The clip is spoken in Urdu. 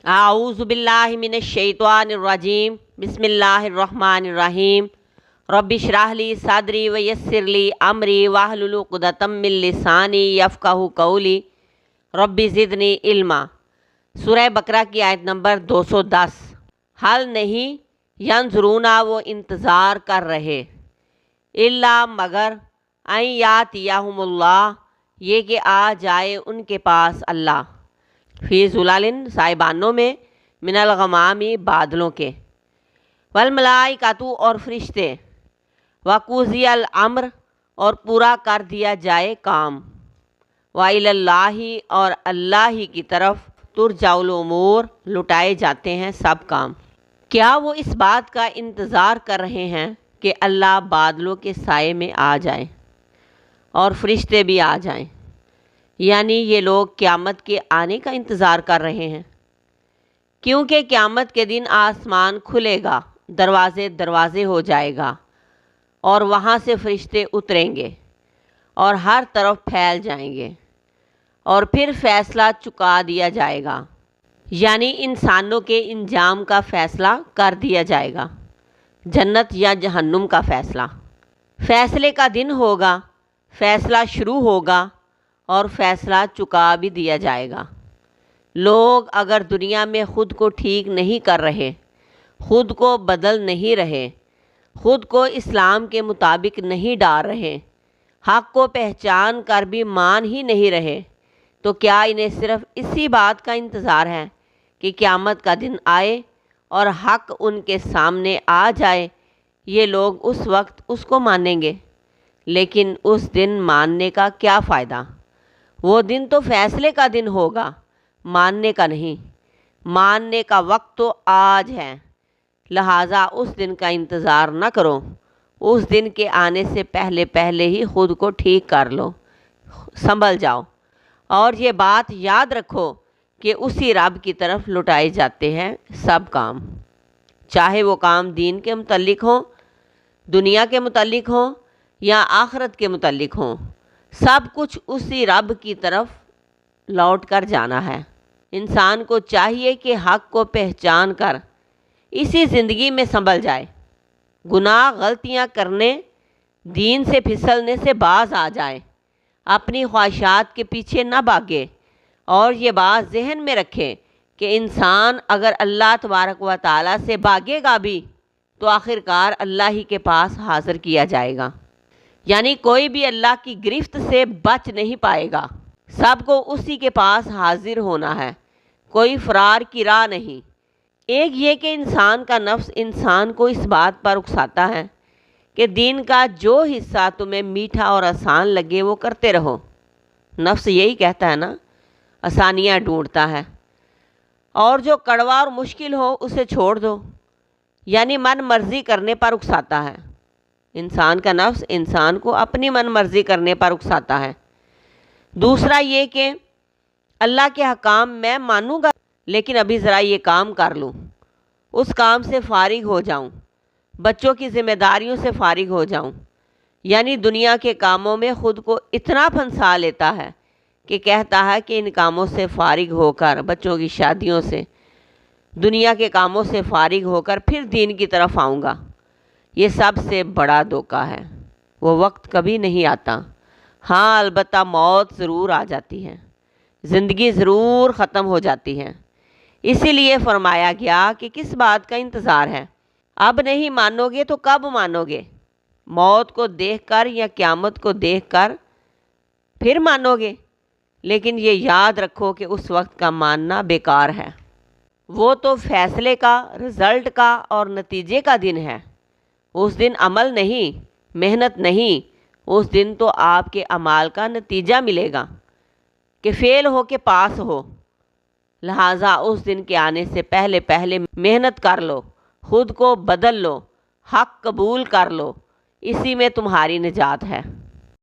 اعوذ باللہ من الشیطان الرجیم بسم اللہ الرحمن الرحیم رب اشرح لی صدری ویسر لی امری واحلل عقدۃ من لسانی یفقہوا قولی رب زدنی علما۔ سورہ بقرہ کی آیت نمبر 210۔ حل نہیں ینظرون، وہ انتظار کر رہے، الا مگر ان یاتیہم اللہ، یہ کہ آ جائے ان کے پاس اللہ، فی ظلال سائبانوں میں، من الغمامی بادلوں کے، والملائکۃ اور فرشتے، وقضی الامر اور پورا کر دیا جائے کام، وإلی اللہ اور اللہ ہی کی طرف، ترجع الامور لٹائے جاتے ہیں سب کام۔ کیا وہ اس بات کا انتظار کر رہے ہیں کہ اللہ بادلوں کے سائے میں آ جائیں اور فرشتے بھی آ جائیں؟ یعنی یہ لوگ قیامت کے آنے کا انتظار کر رہے ہیں، کیونکہ قیامت کے دن آسمان کھلے گا، دروازے ہو جائے گا، اور وہاں سے فرشتے اتریں گے اور ہر طرف پھیل جائیں گے، اور پھر فیصلہ چکا دیا جائے گا، یعنی انسانوں کے انجام کا فیصلہ کر دیا جائے گا، جنت یا جہنم کا فیصلہ۔ فیصلے کا دن ہوگا، فیصلہ شروع ہوگا اور فیصلہ چکا بھی دیا جائے گا۔ لوگ اگر دنیا میں خود کو ٹھیک نہیں کر رہے، خود کو بدل نہیں رہے، خود کو اسلام کے مطابق نہیں ڈال رہے، حق کو پہچان کر بھی مان ہی نہیں رہے، تو کیا انہیں صرف اسی بات کا انتظار ہے کہ قیامت کا دن آئے اور حق ان کے سامنے آ جائے؟ یہ لوگ اس وقت اس کو مانیں گے، لیکن اس دن ماننے کا کیا فائدہ؟ وہ دن تو فیصلے کا دن ہوگا، ماننے کا نہیں۔ ماننے کا وقت تو آج ہے، لہٰذا اس دن کا انتظار نہ کرو، اس دن کے آنے سے پہلے ہی خود کو ٹھیک کر لو، سنبھل جاؤ، اور یہ بات یاد رکھو کہ اسی رب کی طرف لٹائے جاتے ہیں سب کام، چاہے وہ کام دین کے متعلق ہوں، دنیا کے متعلق ہوں یا آخرت کے متعلق ہوں، سب کچھ اسی رب کی طرف لوٹ کر جانا ہے۔ انسان کو چاہیے کہ حق کو پہچان کر اسی زندگی میں سنبھل جائے، گناہ غلطیاں کرنے، دین سے پھسلنے سے باز آ جائے، اپنی خواہشات کے پیچھے نہ بھاگے، اور یہ بات ذہن میں رکھے کہ انسان اگر اللہ تبارک و تعالیٰ سے بھاگے گا بھی تو آخرکار اللہ ہی کے پاس حاضر کیا جائے گا، یعنی کوئی بھی اللہ کی گرفت سے بچ نہیں پائے گا، سب کو اسی کے پاس حاضر ہونا ہے، کوئی فرار کی راہ نہیں۔ ایک یہ کہ انسان کا نفس انسان کو اس بات پر اکساتا ہے کہ دین کا جو حصہ تمہیں میٹھا اور آسان لگے وہ کرتے رہو، نفس یہی کہتا ہے نا، آسانیاں ڈھونڈتا ہے، اور جو کڑوا اور مشکل ہو اسے چھوڑ دو، یعنی من مرضی کرنے پر اکساتا ہے۔ انسان کا نفس انسان کو اپنی من مرضی کرنے پر اکساتا ہے۔ دوسرا یہ کہ اللہ کے حکام میں مانوں گا، لیکن ابھی ذرا یہ کام کر لوں، اس کام سے فارغ ہو جاؤں، بچوں کی ذمہ داریوں سے فارغ ہو جاؤں، یعنی دنیا کے کاموں میں خود کو اتنا پھنسا لیتا ہے کہ کہتا ہے کہ ان کاموں سے فارغ ہو کر، بچوں کی شادیوں سے، دنیا کے کاموں سے فارغ ہو کر پھر دین کی طرف آؤں گا۔ یہ سب سے بڑا دھوکہ ہے، وہ وقت کبھی نہیں آتا۔ ہاں البتہ موت ضرور آ جاتی ہے، زندگی ضرور ختم ہو جاتی ہے، اسی لیے فرمایا گیا کہ کس بات کا انتظار ہے؟ اب نہیں مانو گے تو کب مانو گے؟ موت کو دیکھ کر یا قیامت کو دیکھ کر پھر مانو گے؟ لیکن یہ یاد رکھو کہ اس وقت کا ماننا بیکار ہے، وہ تو فیصلے کا، رزلٹ کا اور نتیجے کا دن ہے۔ اس دن عمل نہیں، محنت نہیں، اس دن تو آپ کے اعمال کا نتیجہ ملے گا کہ فیل ہو کے پاس ہو، لہٰذا اس دن کے آنے سے پہلے محنت کر لو، خود کو بدل لو، حق قبول کر لو، اسی میں تمہاری نجات ہے۔